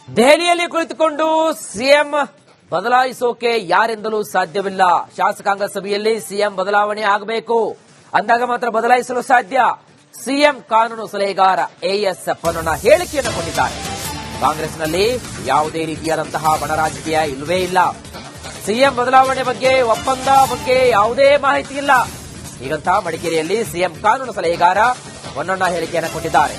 ದೆಹಲಿಯಲ್ಲಿ ಕುಳಿತುಕೊಂಡು ಸಿಎಂ ಬದಲಾಯಿಸೋಕೆ ಯಾರಿಂದಲೂ ಸಾಧ್ಯವಿಲ್ಲ. ಶಾಸಕಾಂಗ ಸಭೆಯಲ್ಲಿ ಸಿಎಂ ಬದಲಾವಣೆ ಆಗಬೇಕು ಅಂದಾಗ ಮಾತ್ರ ಬದಲಾಯಿಸಲು ಸಾಧ್ಯ. ಸಿಎಂ ಕಾನೂನು ಸಲಹೆಗಾರ ಎಎಸ್ ಪೊನ್ನಣ್ಣ ಹೇಳಿಕೆಯನ್ನು ಕೊಟ್ಟಿದ್ದಾರೆ. ಕಾಂಗ್ರೆಸ್ನಲ್ಲಿ ಯಾವುದೇ ರೀತಿಯಾದಂತಹ ಬಣ ರಾಜಕೀಯ ಇಲ್ಲವೇ ಇಲ್ಲ. ಸಿಎಂ ಬದಲಾವಣೆ ಬಗ್ಗೆ ಒಪ್ಪಂದ ಬಗ್ಗೆ ಯಾವುದೇ ಮಾಹಿತಿ ಇಲ್ಲ. ಹೀಗಂತ ಮಡಿಕೇರಿಯಲ್ಲಿ ಸಿಎಂ ಕಾನೂನು ಸಲಹೆಗಾರ ಪೊನ್ನಣ್ಣ ಹೇಳಿಕೆಯನ್ನು ಕೊಟ್ಟಿದ್ದಾರೆ.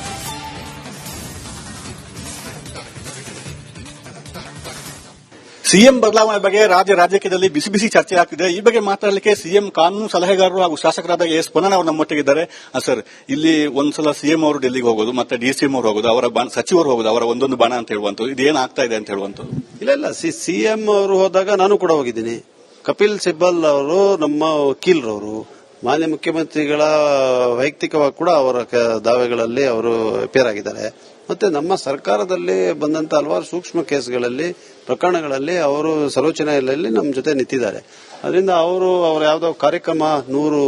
ಸಿಎಂ ಬದಲಾವಣೆ ಬಗ್ಗೆ ರಾಜಕೀಯದಲ್ಲಿ ಬಿಸಿ ಬಿಸಿ ಚರ್ಚೆ ಆಗ್ತಿದೆ. ಈ ಬಗ್ಗೆ ಮಾತಾಡಲಿಕ್ಕೆ ಸಿಎಂ ಕಾನೂನು ಸಲಹೆಗಾರರು ಹಾಗೂ ಶಾಸಕರಾದ ಎಸ್ ಪೊನ್ನಣ್ಣ ಅವರು ನಮ್ಮೊಟ್ಟಿಗಿದ್ದಾರೆ. ಸರ್, ಇಲ್ಲಿ ಒಂದ್ಸಲ ಸಿಎಂ ಅವರು ಡೆಲ್ಲಿಗೆ ಹೋಗೋದು, ಮತ್ತೆ ಡಿಸಿಎಂ ಅವರು ಹೋಗೋದು, ಅವರ ಸಚಿವರು ಹೋಗೋದು, ಅವರ ಒಂದೊಂದು ಬಣ ಅಂತ ಹೇಳುವಂತದ್ದು, ಇದೇನಾಗ್ತಾ ಇದೆ ಅಂತ ಹೇಳುವಂತದ್ದು. ಇಲ್ಲ, ಸಿಎಂ ಅವರು ಹೋದಾಗ ನಾನು ಕೂಡ ಹೋಗಿದ್ದೀನಿ. ಕಪಿಲ್ ಸಿಬ್ಬಲ್ ಅವರು ನಮ್ಮ ವಕೀಲರವರು, ಮಾನ್ಯ ಮುಖ್ಯಮಂತ್ರಿಗಳ ವೈಯಕ್ತಿಕವಾಗಿ ಕೂಡ ಅವರ ದಾವೆಗಳಲ್ಲಿ ಅವರು ಅಪೇರ್ ಆಗಿದ್ದಾರೆ. ಮತ್ತೆ ನಮ್ಮ ಸರ್ಕಾರದಲ್ಲಿ ಬಂದಂತ ಹಲವಾರು ಸೂಕ್ಷ್ಮ ಕೇಸ್ಗಳಲ್ಲಿ ಪ್ರಕರಣಗಳಲ್ಲಿ ಅವರು ಸರ್ವೋಚ್ಚ ನ್ಯಾಯಾಲಯದಲ್ಲಿ ನಮ್ಮ ಜೊತೆ ನಿಂತಿದ್ದಾರೆ. ಅದರಿಂದ ಅವರ ಯಾವುದೋ ಕಾರ್ಯಕ್ರಮ 100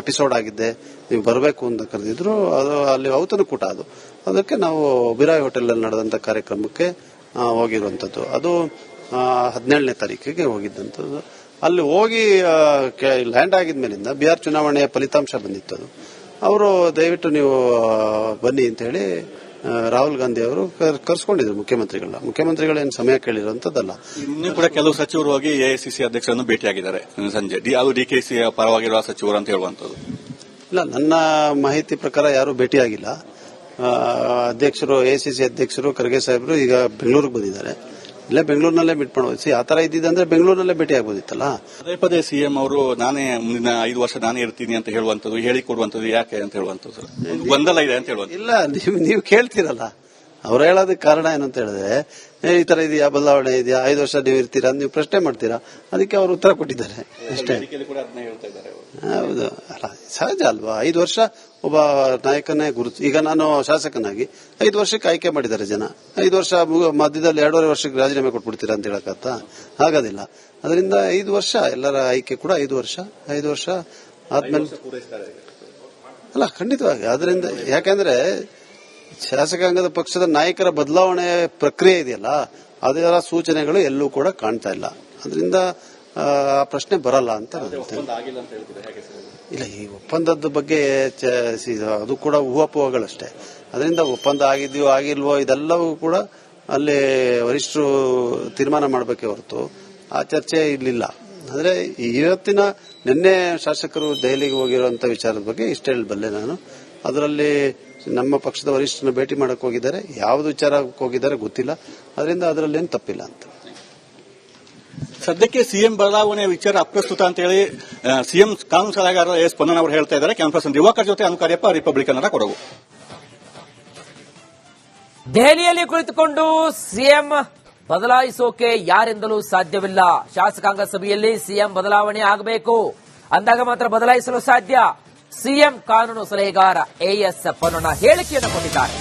ಎಪಿಸೋಡ್ ಆಗಿದ್ದೆ, ನೀವು ಬರಬೇಕು ಅಂತ ಕರೆದಿದ್ರು. ಅದು ಅಲ್ಲಿ ಔತಣಕೂಟ, ಅದಕ್ಕೆ ನಾವು ಬಿರಾಯ್ ಹೋಟೆಲ್ ಅಲ್ಲಿ ನಡೆದಂತ ಕಾರ್ಯಕ್ರಮಕ್ಕೆ ಹೋಗಿರುವಂತದ್ದು. ಅದು 17ನೇ ತಾರೀಕಿಗೆ ಹೋಗಿದ್ದಂಥದ್ದು. ಅಲ್ಲಿ ಹೋಗಿ ಲ್ಯಾಂಡ್ ಆಗಿದ್ಮೇಲಿಂದ ಬಿಹಾರ್ ಚುನಾವಣೆಯ ಫಲಿತಾಂಶ ಬಂದಿತ್ತು. ಅವರು ದಯವಿಟ್ಟು ನೀವು ಬನ್ನಿ ಅಂತ ಹೇಳಿ ರಾಹುಲ್ ಗಾಂಧಿ ಅವರು ಕರ್ಸ್ಕೊಂಡಿದ್ರು ಮುಖ್ಯಮಂತ್ರಿಗಳೇನು ಸಮಯ ಕೇಳಿರುವಂತದ್ದಲ್ಲ. ಇನ್ನೂ ಕೂಡ ಕೆಲವು ಸಚಿವರು ಹೋಗಿ ಎಐಸಿಸಿ ಅಧ್ಯಕ್ಷರನ್ನು ಭೇಟಿಯಾಗಿದ್ದಾರೆ ಸಂಜೆ. ಅದು ಡಿಕೆಸಿ ಪರವಾಗಿರುವ ಸಚಿವರು ಅಂತ ಹೇಳುವಂತದ್ದು. ಇಲ್ಲ, ನನ್ನ ಮಾಹಿತಿ ಪ್ರಕಾರ ಯಾರು ಭೇಟಿಯಾಗಿಲ್ಲ. ಅಧ್ಯಕ್ಷರು, ಎಐಸಿಸಿ ಅಧ್ಯಕ್ಷರು ಖರ್ಗೆ ಸಾಹೇಬರು ಈಗ ಬೆಂಗಳೂರಿಗೆ ಬಂದಿದ್ದಾರೆ. ಇಲ್ಲೇ ಬೆಂಗಳೂರಿನಲ್ಲೇ ಮೀಟ್ ಮಾಡೋದು. ಆ ತರ ಇದ್ದಿದ್ರೆ ಬೆಂಗಳೂರಿನಲ್ಲೇ ಭೇಟಿ ಆಗ್ಬೋದಿತ್ತಲ್ಲ. ಪದೇ ಪದೇ ಸಿಎಂ ಅವರು ನಾನೇ ಮುಂದಿನ 5 ವರ್ಷ ನಾನೇ ಇರ್ತೀನಿ ಅಂತ ಹೇಳುವಂತದ್ದು, ಹೇಳಿಕೊಡುವಂತದ್ದು ಯಾಕೆ ಅಂತ ಹೇಳುವಂತದ್ದು ಗೊಂದಲ ಇದೆ ಅಂತ ಹೇಳುವಂತ. ಇಲ್ಲ, ನೀವು ಕೇಳ್ತೀರಲ್ಲ, ಅವ್ರು ಹೇಳೋದಕ್ಕೆ ಕಾರಣ ಏನಂತ ಹೇಳಿದ್ರೆ, ಈ ತರ ಇದೆಯಾ, ಬದಲಾವಣೆ ಇದೆಯಾ, 5 ವರ್ಷ ನೀವು ಇರ್ತೀರಾ ನೀವು ಪ್ರಶ್ನೆ ಮಾಡ್ತೀರಾ, ಅದಕ್ಕೆ ಅವರು ಉತ್ತರ ಕೊಟ್ಟಿದ್ದಾರೆ ಅಷ್ಟೇ. ಹೌದು, ಅಲ್ಲ ಸಹಜ ಅಲ್ವಾ. 5 ವರ್ಷ ಒಬ್ಬ ನಾಯಕನೇ ಗುರುತು. ಈಗ ನಾನು ಶಾಸಕನಾಗಿ 5 ವರ್ಷಕ್ಕೆ ಆಯ್ಕೆ ಮಾಡಿದ್ದಾರೆ ಜನ. 5 ವರ್ಷ ಮಧ್ಯದಲ್ಲಿ 2.5 ವರ್ಷಕ್ಕೆ ರಾಜೀನಾಮೆ ಕೊಟ್ಬಿಡ್ತೀರಾ ಅಂತ ಹೇಳಕತ್ತ ಆಗೋದಿಲ್ಲ. ಅದರಿಂದ 5 ವರ್ಷ ಎಲ್ಲರ ಆಯ್ಕೆ ಕೂಡ 5 ವರ್ಷ ಆದ್ಮೇಲೆ ಅಲ್ಲ, ಖಂಡಿತವಾಗಿ. ಅದರಿಂದ ಯಾಕಂದ್ರೆ ಶಾಸಕಾಂಗದ ಪಕ್ಷದ ನಾಯಕರ ಬದಲಾವಣೆ ಪ್ರಕ್ರಿಯೆ ಇದೆಯಲ್ಲ, ಅದರ ಸೂಚನೆಗಳು ಎಲ್ಲೂ ಕೂಡ ಕಾಣ್ತಾ ಇಲ್ಲ. ಅದರಿಂದ ಪ್ರಶ್ನೆ ಬರಲ್ಲ ಅಂತ ಇಲ್ಲ. ಈ ಒಪ್ಪಂದದ ಬಗ್ಗೆ ಅದು ಕೂಡ ಊಹಾಪೋಹಗಳಷ್ಟೇ. ಅದರಿಂದ ಒಪ್ಪಂದ ಆಗಿದ್ಯೋ ಆಗಿಲ್ವೋ ಇದೆಲ್ಲವೂ ಕೂಡ ಅಲ್ಲಿ ವರಿಷ್ಠರು ತೀರ್ಮಾನ ಮಾಡಬೇಕೇ ಹೊರತು ಆ ಚರ್ಚೆ ಇರಲಿಲ್ಲ. ಅಂದ್ರೆ ಇವತ್ತಿನ ನಿನ್ನೆ ಶಾಸಕರು ದೆಹಲಿಗೆ ಹೋಗಿರುವಂತ ವಿಚಾರದ ಬಗ್ಗೆ ಇಷ್ಟ ಹೇಳಬಲ್ಲೆ ನಾನು. ಅದರಲ್ಲಿ ನಮ್ಮ ಪಕ್ಷದ ವರಿಷ್ಠರನ್ನ ಭೇಟಿ ಮಾಡಕ್ ಹೋಗಿದ್ದಾರೆ. ಯಾವ್ದು ವಿಚಾರಕ್ಕೆ ಹೋಗಿದ್ದಾರೆ ಗೊತ್ತಿಲ್ಲ. ಅದರಿಂದ ಅದರಲ್ಲೇನು ತಪ್ಪಿಲ್ಲ ಅಂತ. ಸದ್ಯಕ್ಕೆ ಸಿಎಂ ಬದಲಾವಣೆ ವಿಚಾರ ಅಪ್ರಸ್ತುತ ಅಂತ ಹೇಳಿ ಸಿಎಂ ಕಾನೂನು ಸಲಹೆಗಾರ ಎಸ್ ಪೊನ್ನಣ್ಣ ಅವರು ಹೇಳ್ತಾ ಇದ್ದಾರೆ. ಕ್ಯಾನ್ಪಸ್ ದಿವಾಕರ್ ಜೊತೆ ಅನುಕಾರ್ಯಪ್ಪ, ರಿಪಬ್ಲಿಕನ್ ಕೊಡಗು. ದೆಹಲಿಯಲ್ಲಿ ಕುಳಿತುಕೊಂಡು ಸಿಎಂ ಬದಲಾಯಿಸೋಕೆ ಯಾರಿಂದಲೂ ಸಾಧ್ಯವಿಲ್ಲ. ಶಾಸಕಾಂಗ ಸಭೆಯಲ್ಲಿ ಸಿಎಂ ಬದಲಾವಣೆ ಆಗಬೇಕು ಅಂದಾಗ ಮಾತ್ರ ಬದಲಾಯಿಸಲು ಸಾಧ್ಯ. ಸಿಎಂ ಕಾನೂನು ಸಲಹೆಗಾರ ಎಎಸ್ ಪೊನ್ನಣ್ಣ ಹೇಳಿಕೆಯನ್ನು ಕೊಟ್ಟಿದ್ದಾರೆ.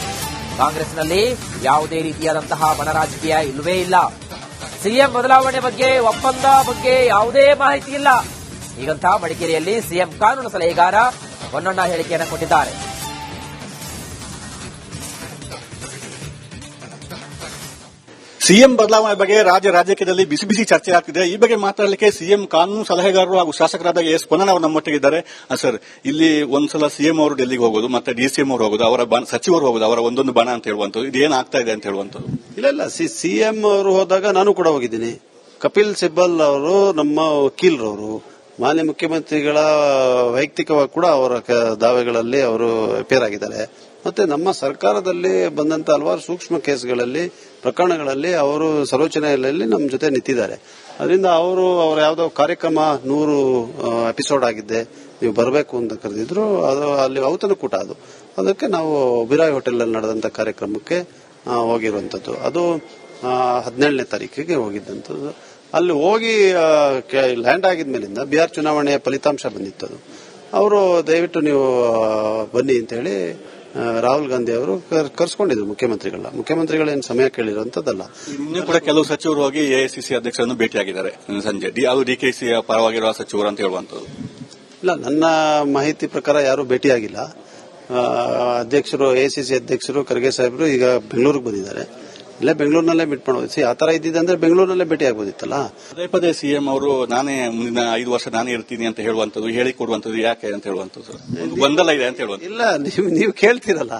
ಕಾಂಗ್ರೆಸ್ನಲ್ಲಿ ಯಾವುದೇ ರೀತಿಯಾದಂತಹ ಬಣ ರಾಜಕೀಯ ಇಲ್ಲವೇ ಇಲ್ಲ. ಸಿಎಂ ಬದಲಾವಣೆ ಬಗ್ಗೆ ಒಪ್ಪಂದ ಬಗ್ಗೆ ಯಾವುದೇ ಮಾಹಿತಿ ಇಲ್ಲ. ಹೀಗಂತ ಮಡಿಕೇರಿಯಲ್ಲಿ ಸಿಎಂ ಕಾನೂನು ಸಲಹೆಗಾರ ಪೊನ್ನಣ್ಣ ಹೇಳಿಕೆಯನ್ನು ಕೊಟ್ಟಿದ್ದಾರೆ. ಸಿಎಂ ಬದಲಾವಣೆ ಬಗ್ಗೆ ರಾಜಕೀಯದಲ್ಲಿ ಬಿಸಿ ಬಿಸಿ ಚರ್ಚೆ ಆಗ್ತಿದೆ. ಈ ಬಗ್ಗೆ ಮಾತಾಡಲಿಕ್ಕೆ ಸಿಎಂ ಕಾನೂನು ಸಲಹೆಗಾರರು ಹಾಗೂ ಶಾಸಕರಾದ ಎಸ್ ಪೊನ್ನಣ್ಣ ಅವರು ನಮ್ಮೊಟ್ಟಿಗಿದ್ದಾರೆ. ಸರ್, ಇಲ್ಲಿ ಒಂದ್ಸಲ ಸಿಎಂ ಅವರು ಡೆಲ್ಲಿಗೆ ಹೋಗೋದು, ಮತ್ತೆ ಡಿಸಿಎಂ ಅವರು ಹೋಗೋದು, ಅವರ ಸಚಿವರು ಹೋಗೋದು, ಅವರ ಒಂದೊಂದು ಬಣ ಅಂತ ಹೇಳುವಂತದ್ದು, ಇದೇನಾಗ್ತಾ ಇದೆ ಅಂತ ಹೇಳುವಂತದ್ದು. ಇಲ್ಲ, ಸಿಎಂ ಅವರು ಹೋದಾಗ ನಾನು ಕೂಡ ಹೋಗಿದ್ದೀನಿ. ಕಪಿಲ್ ಸಿಬ್ಬಲ್ ಅವರು ನಮ್ಮ ವಕೀಲರವರು, ಮಾನ್ಯ ಮುಖ್ಯಮಂತ್ರಿಗಳ ವೈಯಕ್ತಿಕವಾಗಿ ಕೂಡ ಅವರ ದಾವೆಗಳಲ್ಲಿ ಅವರು ಅಪೇರ್ ಆಗಿದ್ದಾರೆ. ಮತ್ತೆ ನಮ್ಮ ಸರ್ಕಾರದಲ್ಲಿ ಬಂದಂತ ಹಲವಾರು ಸೂಕ್ಷ್ಮ ಕೇಸ್ಗಳಲ್ಲಿ ಪ್ರಕರಣಗಳಲ್ಲಿ ಅವರು ಸರ್ವೋಚ್ಚ ನ್ಯಾಯಾಲಯದಲ್ಲಿ ನಮ್ಮ ಜೊತೆ ನಿಂತಿದ್ದಾರೆ. ಅದರಿಂದ ಅವರ ಯಾವುದೋ ಕಾರ್ಯಕ್ರಮ 100 ಎಪಿಸೋಡ್ ಆಗಿದ್ದೆ, ನೀವು ಬರಬೇಕು ಅಂತ ಕರೆದಿದ್ರು. ಅದು ಅಲ್ಲಿ ಔತಣಕೂಟ, ಅದಕ್ಕೆ ನಾವು ಬಿರಾಯ್ ಹೋಟೆಲ್ ಅಲ್ಲಿ ನಡೆದಂತ ಕಾರ್ಯಕ್ರಮಕ್ಕೆ ಹೋಗಿರುವಂತದ್ದು. ಅದು 17ನೇ ತಾರೀಕಿಗೆ ಹೋಗಿದ್ದಂಥದ್ದು. ಅಲ್ಲಿ ಹೋಗಿ ಲ್ಯಾಂಡ್ ಆಗಿದ್ಮೇಲಿಂದ ಬಿಹಾರ್ ಚುನಾವಣೆಯ ಫಲಿತಾಂಶ ಬಂದಿತ್ತು. ಅವರು ದಯವಿಟ್ಟು ನೀವು ಬನ್ನಿ ಅಂತ ಹೇಳಿ ರಾಹುಲ್ ಗಾಂಧಿ ಅವರು ಕರ್ಸ್ಕೊಂಡಿದ್ರು ಮುಖ್ಯಮಂತ್ರಿಗಳೇನು ಸಮಯ ಕೇಳಿರುವಂತದ್ದಲ್ಲ. ಇನ್ನೂ ಕೂಡ ಕೆಲವು ಸಚಿವರು ಹೋಗಿ ಎಐಸಿಸಿ ಅಧ್ಯಕ್ಷರನ್ನು ಭೇಟಿಯಾಗಿದ್ದಾರೆ ಸಂಜೆ. ಅದು ಡಿಕೆಸಿ ಪರವಾಗಿರುವ ಸಚಿವರು ಅಂತ ಹೇಳುವಂತದ್ದು. ಇಲ್ಲ, ನನ್ನ ಮಾಹಿತಿ ಪ್ರಕಾರ ಯಾರು ಭೇಟಿಯಾಗಿಲ್ಲ. ಅಧ್ಯಕ್ಷರು, ಎಐಸಿಸಿ ಅಧ್ಯಕ್ಷರು ಖರ್ಗೆ ಸಾಹೇಬರು ಈಗ ಬೆಂಗಳೂರಿಗೆ ಬಂದಿದ್ದಾರೆ. ಇಲ್ಲೇ ಬೆಂಗಳೂರಿನಲ್ಲೇ ಮೀಟ್ ಮಾಡೋದು. ಆ ತರ ಇದ್ದಿದೆ ಅಂದ್ರೆ ಬೆಂಗಳೂರಿನಲ್ಲೇ ಭೇಟಿ ಆಗ್ಬೋದಿತ್ತಲ್ಲ. ಪದೇ ಪದೇ ಸಿಎಂ ಅವರು ನಾನೇ ಮುಂದಿನ 5 ವರ್ಷ ನಾನೇ ಇರ್ತೀನಿ ಅಂತ ಹೇಳುವಂತದ್ದು, ಹೇಳಿ ಕೊಡುವಂತದ್ದು ಯಾಕೆ ಅಂತ ಹೇಳುವಂತದ್ದು ಗೊಂದಲ ಇದೆ ಅಂತ ಹೇಳುವಂತ. ಇಲ್ಲ, ನೀವು ಕೇಳ್ತೀರಲ್ಲ,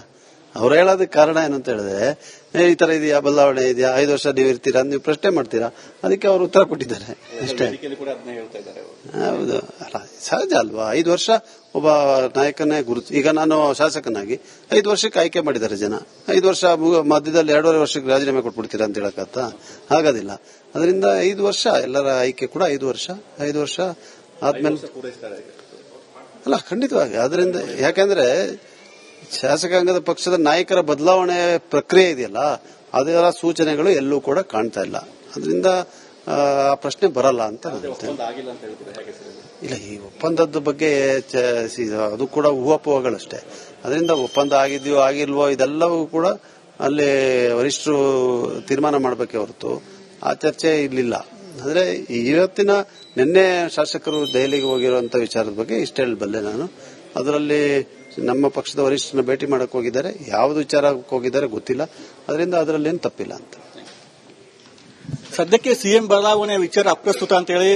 ಅವ್ರು ಹೇಳೋದಕ್ಕೆ ಕಾರಣ ಏನಂತ ಹೇಳಿದ್ರೆ ಈ ತರ ಇದೆಯಾ, ಬದಲಾವಣೆ ಇದೆಯಾ, 5 ವರ್ಷ ನೀವು ಇರ್ತೀರಾ ಅಂತ ನೀವು ಪ್ರಶ್ನೆ ಮಾಡ್ತೀರಾ, ಅದಕ್ಕೆ ಅವರು ಉತ್ತರ ಕೊಟ್ಟಿದ್ದಾರೆ ಅಷ್ಟೇ. ಹೌದು, ಅಲ್ಲ ಸಹಜ ಅಲ್ವಾ. 5 ವರ್ಷ ಒಬ್ಬ ನಾಯಕನೇ ಗುರುತು. ಈಗ ನಾನು ಶಾಸಕನಾಗಿ 5 ವರ್ಷಕ್ಕೆ ಆಯ್ಕೆ ಮಾಡಿದ್ದಾರೆ ಜನ. 5 ವರ್ಷ ಮಧ್ಯದಲ್ಲಿ 2.5 ವರ್ಷಕ್ಕೆ ರಾಜೀನಾಮೆ ಕೊಟ್ಬಿಡ್ತೀರಾ ಅಂತ ಹೇಳಕತ್ತ ಆಗೋದಿಲ್ಲ. ಅದರಿಂದ 5 ವರ್ಷ ಎಲ್ಲರ ಆಯ್ಕೆ ಕೂಡ 5 ವರ್ಷ ಆದ್ಮೇಲೆ ಅಲ್ಲ, ಖಂಡಿತವಾಗಿ. ಅದರಿಂದ ಯಾಕಂದ್ರೆ ಶಾಸಕಾಂಗದ ಪಕ್ಷದ ನಾಯಕರ ಬದಲಾವಣೆ ಪ್ರಕ್ರಿಯೆ ಇದೆಯಲ್ಲ, ಅದರ ಸೂಚನೆಗಳು ಎಲ್ಲೂ ಕೂಡ ಕಾಣ್ತಾ ಇಲ್ಲ. ಅದರಿಂದ ಆ ಪ್ರಶ್ನೆ ಬರಲ್ಲ ಅಂತ ಇಲ್ಲ. ಈ ಒಪ್ಪಂದದ ಬಗ್ಗೆ ಅದು ಕೂಡ ಊಹಾಪೋಹಗಳಷ್ಟೇ. ಅದರಿಂದ ಒಪ್ಪಂದ ಆಗಿದೆಯೋ ಆಗಿಲ್ವೋ ಇದೆಲ್ಲವೂ ಕೂಡ ಅಲ್ಲಿ ವರಿಷ್ಠರು ತೀರ್ಮಾನ ಮಾಡಬೇಕೇ ಹೊರತು ಆ ಚರ್ಚೆ ಇರಲಿಲ್ಲ. ಅಂದ್ರೆ ಇವತ್ತಿನ ನಿನ್ನೆ ಶಾಸಕರು ದೆಹಲಿಗೆ ಹೋಗಿರುವಂತ ವಿಚಾರದ ಬಗ್ಗೆ ಇಷ್ಟ ಹೇಳಬಲ್ಲೆ ನಾನು. ಅದರಲ್ಲಿ ನಮ್ಮ ಪಕ್ಷದ ವರಿಷ್ಠರನ್ನ ಭೇಟಿ ಮಾಡಕ್ ಹೋಗಿದ್ದಾರೆ, ಯಾವ್ದು ವಿಚಾರಕ್ಕೆ ಹೋಗಿದ್ದಾರೆ ಗೊತ್ತಿಲ್ಲ. ಅದರಿಂದ ಅದರಲ್ಲಿ ಏನು ತಪ್ಪಿಲ್ಲ ಅಂತ. ಸದ್ಯಕ್ಕೆ ಸಿಎಂ ಬದಲಾವಣೆ ವಿಚಾರ ಅಪ್ರಸ್ತುತ ಅಂತ ಹೇಳಿ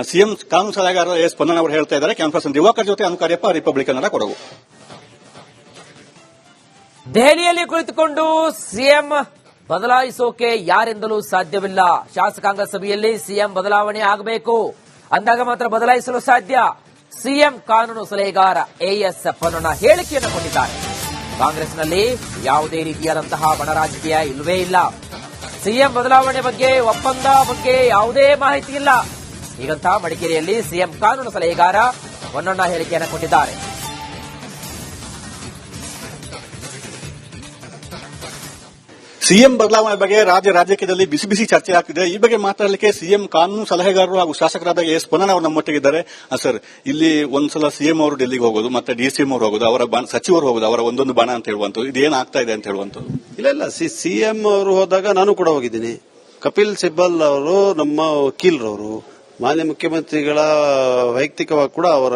ಸಿಎಂ ಕಾನೂನು ಸಲಹೆಗಾರ ಎಸ್ ಪೊನ್ನಣ್ಣ ಅವರು ಹೇಳ್ತಾ ಇದ್ದಾರೆ. ಕ್ಯಾನ್ ಪರ್ಸನ್ ದಿವಾಕರ್ ಜೊತೆ ಅನುಕಾರ್ಯಪ್ಪ, ರಿಪಬ್ಲಿಕ್ ಕನ್ನಡ, ಕೊಡಗು. ದೆಹಲಿಯಲ್ಲಿ ಕುಳಿತುಕೊಂಡು ಸಿಎಂ ಬದಲಾಯಿಸೋಕೆ ಯಾರಿಂದಲೂ ಸಾಧ್ಯವಿಲ್ಲ. ಶಾಸಕಾಂಗ ಸಭೆಯಲ್ಲಿ ಸಿಎಂ ಬದಲಾವಣೆ ಆಗಬೇಕು ಅಂದಾಗ ಮಾತ್ರ ಬದಲಾಯಿಸಲು ಸಾಧ್ಯ. ಸಿಎಂ ಕಾನೂನು ಸಲಹೆಗಾರ ಎಎಸ್ ಪೊನ್ನಣ್ಣ ಹೇಳಿಕೆಯನ್ನು ಕೊಟ್ಟಿದ್ದಾರೆ. ಕಾಂಗ್ರೆಸ್ನಲ್ಲಿ ಯಾವುದೇ ರೀತಿಯಾದಂತಹ ಬಣ ರಾಜಕೀಯ ಇಲ್ಲವೇ ಇಲ್ಲ. ಸಿಎಂ ಬದಲಾವಣೆ ಬಗ್ಗೆ, ಒಪ್ಪಂದ ಬಗ್ಗೆ ಯಾವುದೇ ಮಾಹಿತಿ ಇಲ್ಲ. ಹೀಗಂತ ಮಡಿಕೇರಿಯಲ್ಲಿ ಸಿಎಂ ಕಾನೂನು ಸಲಹೆಗಾರ ಪೊನ್ನಣ್ಣ ಹೇಳಿಕೆಯನ್ನು ಕೊಟ್ಟಿದ್ದಾರೆ. ಸಿಎಂ ಬದಲಾವಣೆ ಬಗ್ಗೆ ರಾಜ್ಯದಲ್ಲಿ ಬಿಸಿ ಬಿಸಿ ಚರ್ಚೆ ಆಗ್ತಿದೆ. ಈ ಬಗ್ಗೆ ಮಾತಾಡಲಿಕ್ಕೆ ಸಿಎಂ ಕಾನೂನು ಸಲಹೆಗಾರರು ಹಾಗೂ ಶಾಸಕರಾದ ಎಸ್ ಪೊನ್ನಣ್ಣ ಅವರು ನಮ್ಮೊಟ್ಟಿಗಿದ್ದಾರೆ. ಸರ್, ಇಲ್ಲಿ ಒಂದ್ಸಲ ಸಿಎಂ ಅವರು ಡೆಲ್ಲಿಗೆ ಹೋಗೋದು, ಮತ್ತೆ ಡಿಸಿಎಂ ಅವರು ಹೋಗೋದು, ಅವರ ಸಚಿವರು ಹೋಗೋದು, ಅವರ ಒಂದೊಂದು ಬಾಣ ಅಂತ ಹೇಳುವಂಥದ್ದು, ಇದೇನಾಗ್ತಾ ಇದೆ ಅಂತ ಹೇಳುವಂಥದ್ದು. ಇಲ್ಲ, ಸಿಎಂ ಅವರು ಹೋದಾಗ ನಾನು ಕೂಡ ಹೋಗಿದ್ದೀನಿ. ಕಪಿಲ್ ಸಿಬ್ಬಲ್ ಅವರು ನಮ್ಮ ವಕೀಲರವರು, ಮಾನ್ಯ ಮುಖ್ಯಮಂತ್ರಿಗಳ ವೈಯಕ್ತಿಕವಾಗಿ ಕೂಡ ಅವರ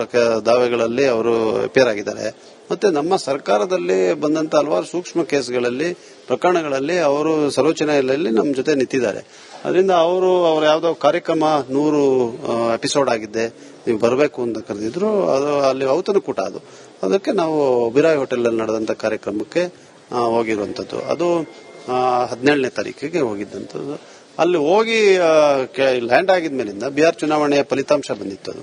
ದಾವೆಗಳಲ್ಲಿ ಅವರು ಅಪೇರ್ ಆಗಿದ್ದಾರೆ. ಮತ್ತೆ ನಮ್ಮ ಸರ್ಕಾರದಲ್ಲಿ ಬಂದಂತ ಹಲವಾರು ಸೂಕ್ಷ್ಮ ಕೇಸ್ಗಳಲ್ಲಿ, ಪ್ರಕರಣಗಳಲ್ಲಿ ಅವರು ಸರ್ವೋಚ್ಚ ನ್ಯಾಯಾಲಯದಲ್ಲಿ ನಮ್ಮ ಜೊತೆ ನಿಂತಿದ್ದಾರೆ. ಅದರಿಂದ ಅವರು ಯಾವುದೋ ಕಾರ್ಯಕ್ರಮ 100 ಎಪಿಸೋಡ್ ಆಗಿದ್ದೆ, ನೀವು ಬರಬೇಕು ಅಂತ ಕರೆದಿದ್ರು. ಅದು ಅಲ್ಲಿ ಔತಣಕೂಟ, ಅದಕ್ಕೆ ನಾವು ಬಿರಾಯ್ ಹೋಟೆಲ್ ಅಲ್ಲಿ ನಡೆದಂತ ಕಾರ್ಯಕ್ರಮಕ್ಕೆ ಹೋಗಿರುವಂತದ್ದು. ಅದು 17ನೇ ತಾರೀಕಿಗೆ ಹೋಗಿದ್ದಂಥದ್ದು. ಅಲ್ಲಿ ಹೋಗಿ ಲ್ಯಾಂಡ್ ಆಗಿದ್ಮೇಲಿಂದ ಬಿಹಾರ್ ಚುನಾವಣೆಯ ಫಲಿತಾಂಶ ಬಂದಿತ್ತು.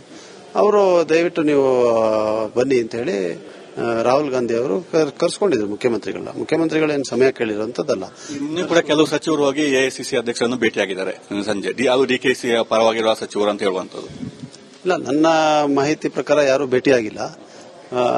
ಅವರು ದಯವಿಟ್ಟು ನೀವು ಬನ್ನಿ ಅಂತ ಹೇಳಿ ರಾಹುಲ್ ಗಾಂಧಿ ಅವರು ಕರ್ಸ್ಕೊಂಡಿದ್ರು ಮುಖ್ಯಮಂತ್ರಿಗಳೇನು ಸಮಯ ಕೇಳಿರುವಂತದ್ದಲ್ಲ. ಇನ್ನೂ ಕೂಡ ಕೆಲವು ಸಚಿವರು ಹೋಗಿ ಎಐಸಿಸಿ ಅಧ್ಯಕ್ಷರನ್ನು ಭೇಟಿಯಾಗಿದ್ದಾರೆ ಸಂಜೆ. ಅದು ಡಿಕೆಸಿ ಪರವಾಗಿರುವ ಸಚಿವರು ಅಂತ ಹೇಳುವಂತದ್ದು. ಇಲ್ಲ, ನನ್ನ ಮಾಹಿತಿ ಪ್ರಕಾರ ಯಾರು ಭೇಟಿಯಾಗಿಲ್ಲ.